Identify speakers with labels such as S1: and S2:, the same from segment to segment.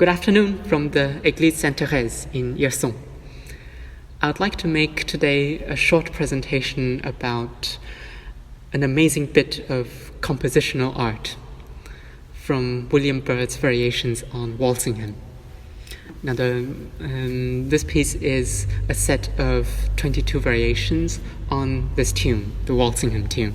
S1: Good afternoon from the Église Sainte-Thérèse in Yerson. I'd like to make today a short presentation about an amazing bit of compositional art from William Byrd's variations on Walsingham. Now, this piece is a set of 22 variations on this tune, the Walsingham tune.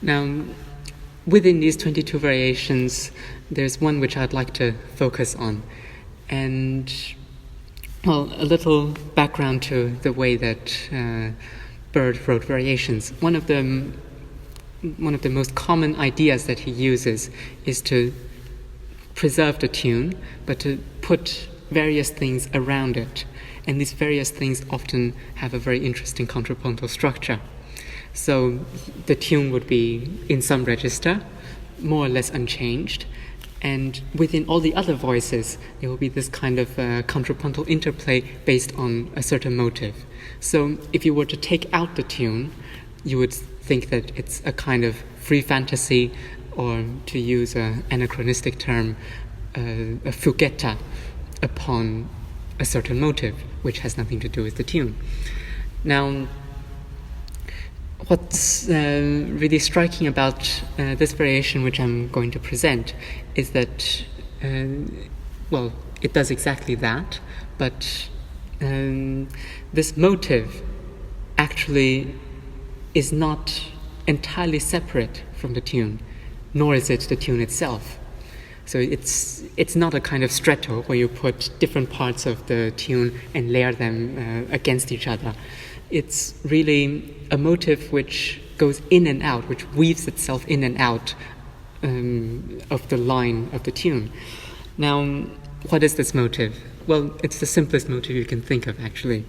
S1: Now, within these 22 variations, there's one which I'd like to focus on. And, well, a little background to the way that Byrd wrote variations. One of the most common ideas that he uses is to preserve the tune, but to put various things around it. And these various things often have a very interesting contrapuntal structure. So the tune would be in some register, more or less unchanged, and within all the other voices, there will be this kind of contrapuntal interplay based on a certain motive. So if you were to take out the tune, you would think that it's a kind of free fantasy, or to use an anachronistic term, a fuguetta upon a certain motive, which has nothing to do with the tune. Now, what's really striking about this variation which I'm going to present is that, it does exactly that, but this motive actually is not entirely separate from the tune, nor is it the tune itself. So it's not a kind of stretto where you put different parts of the tune and layer them against each other. It's really a motive which goes in and out, which weaves itself in and out of the line of the tune. Now, what is this motive? Well, it's the simplest motive you can think of, actually.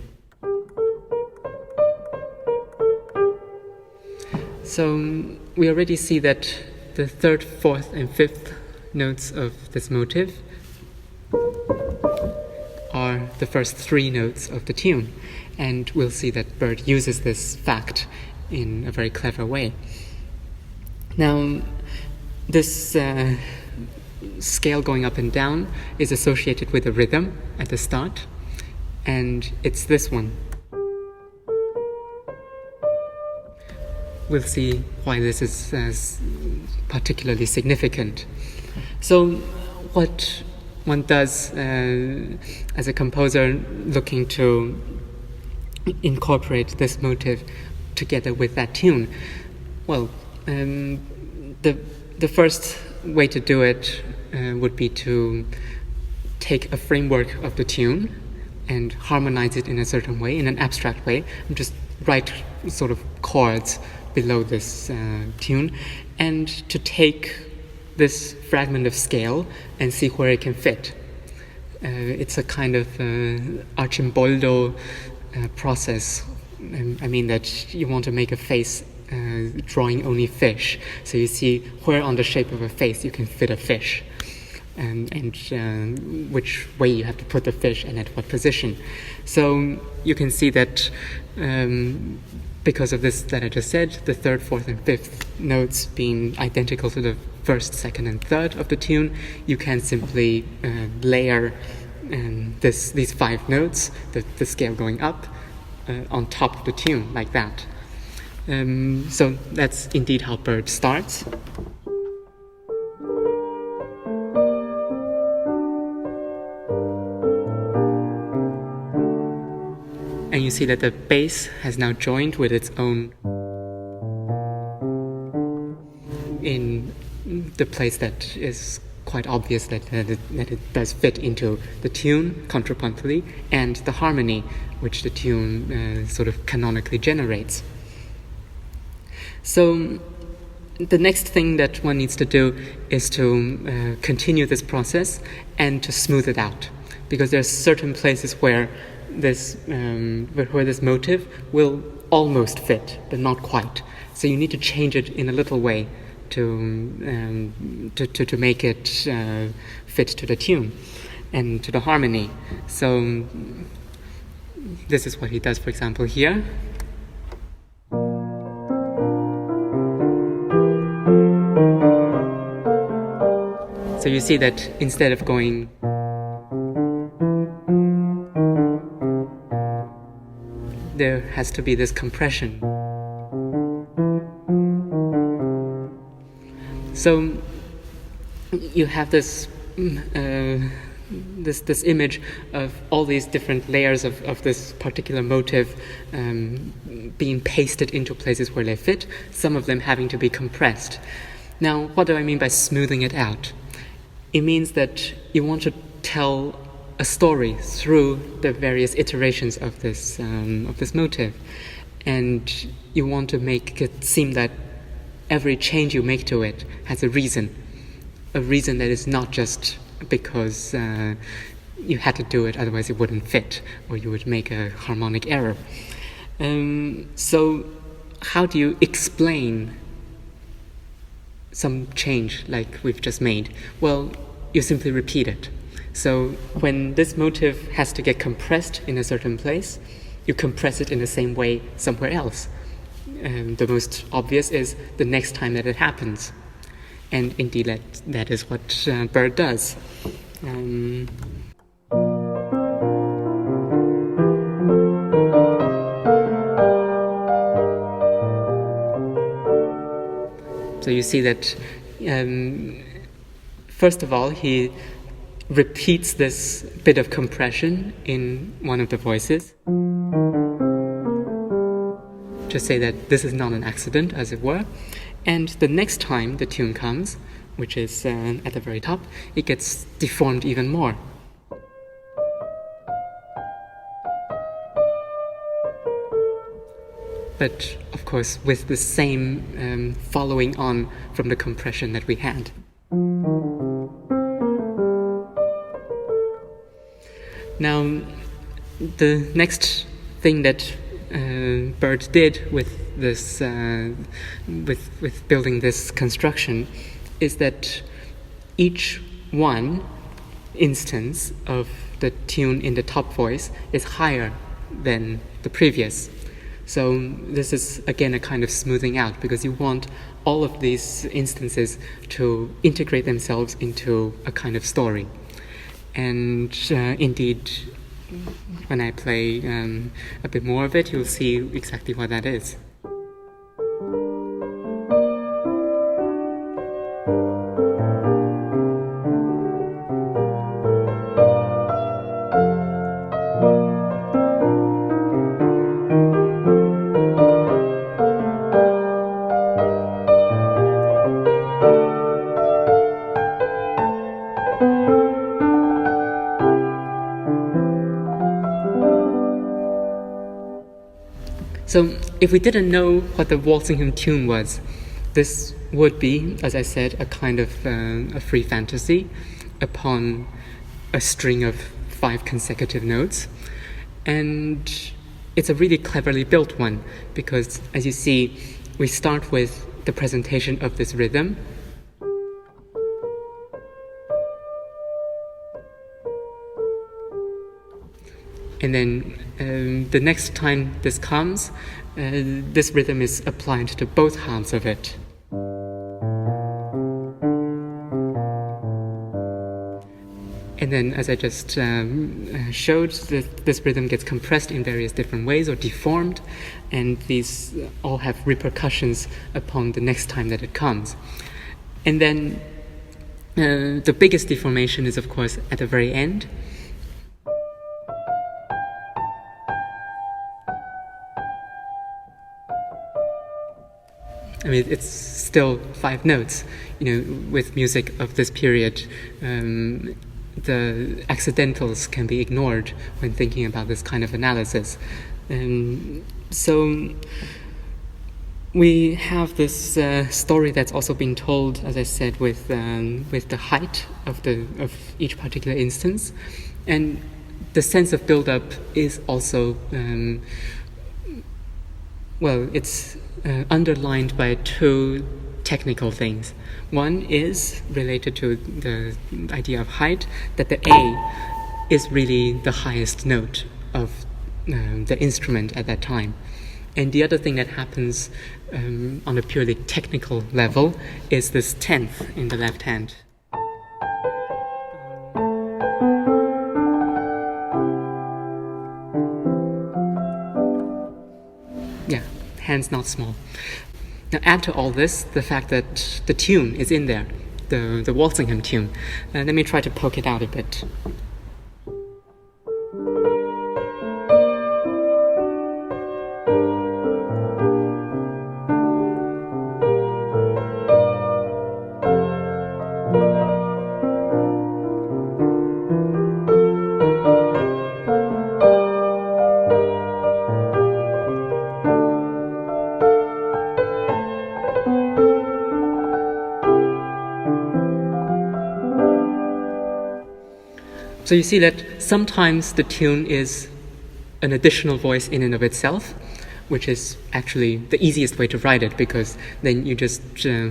S1: So we already see that the third, fourth, and fifth notes of this motive are the first three notes of the tune. And we'll see that Byrd uses this fact in a very clever way. Now, this scale going up and down is associated with a rhythm at the start, and it's this one. We'll see why this is particularly significant. So, what one does as a composer looking to incorporate this motive together with that tune? Well, the first way to do it would be to take a framework of the tune and harmonize it in a certain way, in an abstract way, and just write sort of chords below this tune, and to take this fragment of scale and see where it can fit. It's a kind of Archimboldo process. I mean that you want to make a face drawing only fish. So you see where on the shape of a face you can fit a fish, and which way you have to put the fish and at what position. So you can see that because of this that I just said, the third, fourth, and fifth notes being identical to the first, second, and third of the tune, you can simply layer these five notes, the scale going up, on top of the tune, like that. So that's indeed how Byrd starts. And you see that the bass has now joined with its own in the place that is quite obvious that it does fit into the tune contrapuntally and the harmony which the tune sort of canonically generates. So the next thing that one needs to do is to continue this process and to smooth it out, because there are certain places where this motive will almost fit, but not quite. So you need to change it in a little way to make it fit to the tune and to the harmony. So this is what he does, for example, here. So you see that instead of going there has to be this compression. So you have this this image of all these different layers of this particular motive being pasted into places where they fit, some of them having to be compressed. Now, what do I mean by smoothing it out? It means that you want to tell a story through the various iterations of this motive, and you want to make it seem that every change you make to it has a reason that is not just because you had to do it, otherwise it wouldn't fit, or you would make a harmonic error. So how do you explain some change like we've just made? Well, you simply repeat it. So when this motive has to get compressed in a certain place, you compress it in the same way somewhere else. The most obvious is the next time that it happens. And indeed that is what Byrd does. So you see that first of all, he repeats this bit of compression in one of the voices to say that this is not an accident, as it were. And the next time the tune comes, which is at the very top, it gets deformed even more. But, of course, with the same following on from the compression that we had. Now, the next thing that Byrd did with this, with building this construction, is that each one instance of the tune in the top voice is higher than the previous. So this is again a kind of smoothing out, because you want all of these instances to integrate themselves into a kind of story. And indeed, when I play a bit more of it, you'll see exactly what that is. So if we didn't know what the Walsingham tune was, this would be, as I said, a kind of a free fantasy upon a string of 5 consecutive notes. And it's a really cleverly built one, because as you see, we start with the presentation of this rhythm. And then the next time this comes, this rhythm is applied to both halves of it. And then, as I just showed, this rhythm gets compressed in various different ways or deformed, and these all have repercussions upon the next time that it comes. And then the biggest deformation is, of course, at the very end. I mean, it's still 5 notes. With music of this period, the accidentals can be ignored when thinking about this kind of analysis. So we have this story that's also being told, as I said, with the height of each particular instance. And the sense of build-up is also, it's underlined by two technical things. One is related to the idea of height, that the A is really the highest note of the instrument at that time. And the other thing that happens on a purely technical level is this tenth in the left hand. Yeah, hand's not small. Now add to all this the fact that the tune is in there, the Walsingham tune. Let me try to poke it out a bit. So you see that sometimes the tune is an additional voice in and of itself, which is actually the easiest way to write it, because then you just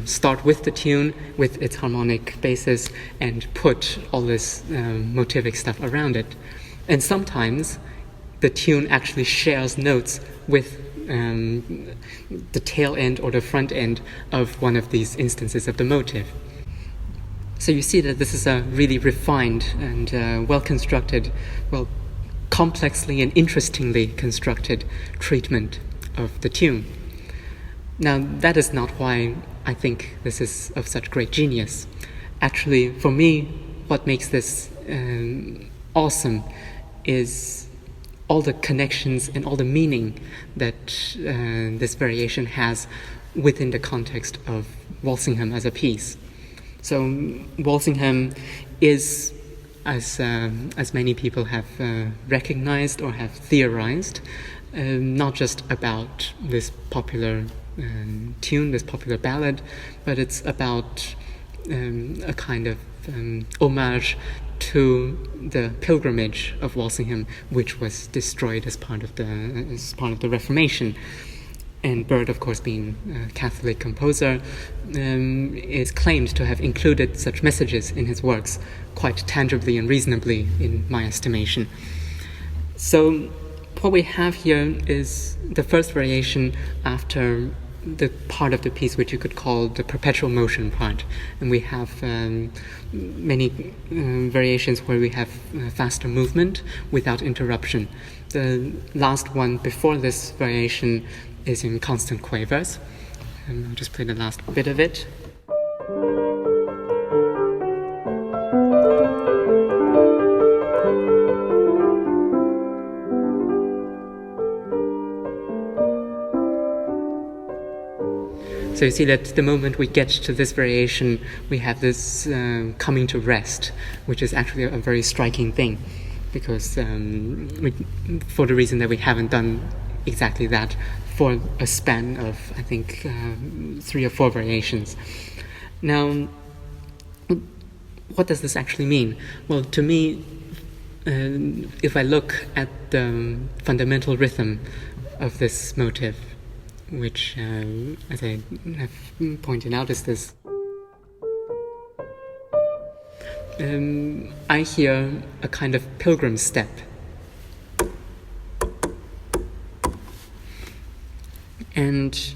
S1: start with the tune, with its harmonic basis, and put all this motivic stuff around it. And sometimes the tune actually shares notes with the tail end or the front end of one of these instances of the motive. So you see that this is a really refined and well-constructed, complexly and interestingly constructed treatment of the tune. Now, that is not why I think this is of such great genius. Actually, for me, what makes this awesome is all the connections and all the meaning that this variation has within the context of Walsingham as a piece. So Walsingham is, as many people have recognized or have theorized, not just about this popular tune, this popular ballad, but it's about a kind of homage to the pilgrimage of Walsingham, which was destroyed as part of the Reformation. And Byrd, of course, being a Catholic composer, is claimed to have included such messages in his works quite tangibly and reasonably, in my estimation. So what we have here is the first variation after the part of the piece which you could call the perpetual motion part. And we have many variations where we have faster movement without interruption. The last one before this variation is in constant quavers. And I'll just play the last bit of it. So you see that the moment we get to this variation, we have this coming to rest, which is actually a very striking thing, because for the reason that we haven't done exactly that for a span of, I think, 3 or 4 variations. Now, what does this actually mean? Well, to me, if I look at the fundamental rhythm of this motive, which, as I have pointed out, is this. I hear a kind of pilgrim step. And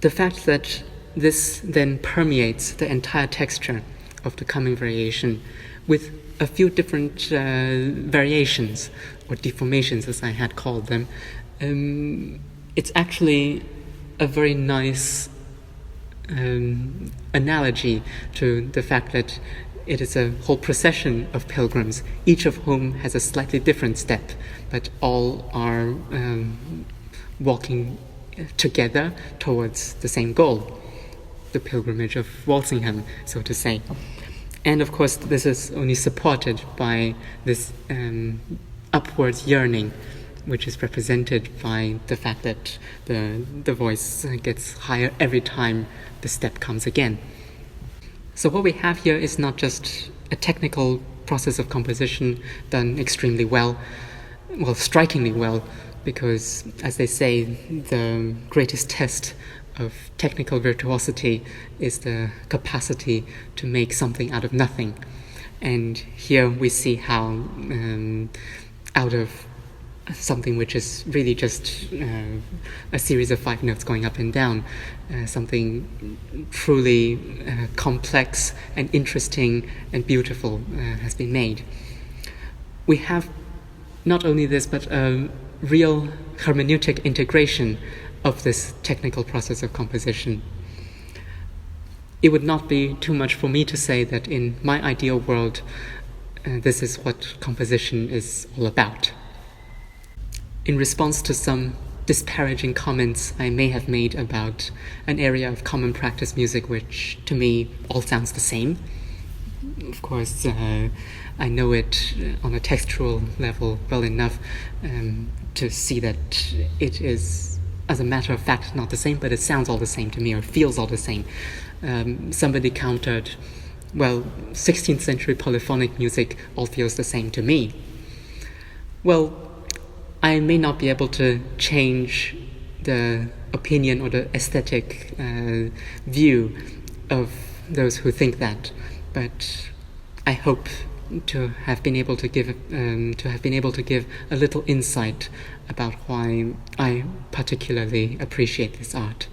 S1: the fact that this then permeates the entire texture of the coming variation with a few different variations, or deformations as I had called them, it's actually a very nice analogy to the fact that it is a whole procession of pilgrims, each of whom has a slightly different step, but all are walking together towards the same goal, the pilgrimage of Walsingham, so to say. And of course, this is only supported by this upwards yearning, which is represented by the fact that the voice gets higher every time the step comes again. So what we have here is not just a technical process of composition done extremely well, strikingly well, because, as they say, the greatest test of technical virtuosity is the capacity to make something out of nothing. And here we see how out of something which is really just a series of 5 notes going up and down, something truly complex and interesting and beautiful has been made. We have not only this, but a real hermeneutic integration of this technical process of composition. It would not be too much for me to say that in my ideal world, this is what composition is all about. In response to some disparaging comments I may have made about an area of common practice music which to me all sounds the same, of course I know it on a textual level well enough to see that it is, as a matter of fact, not the same, but it sounds all the same to me, or feels all the same. Somebody countered, 16th century polyphonic music all feels the same to me. Well, I may not be able to change the opinion or the aesthetic view of those who think that, but I hope to have been able to give a little insight about why I particularly appreciate this art.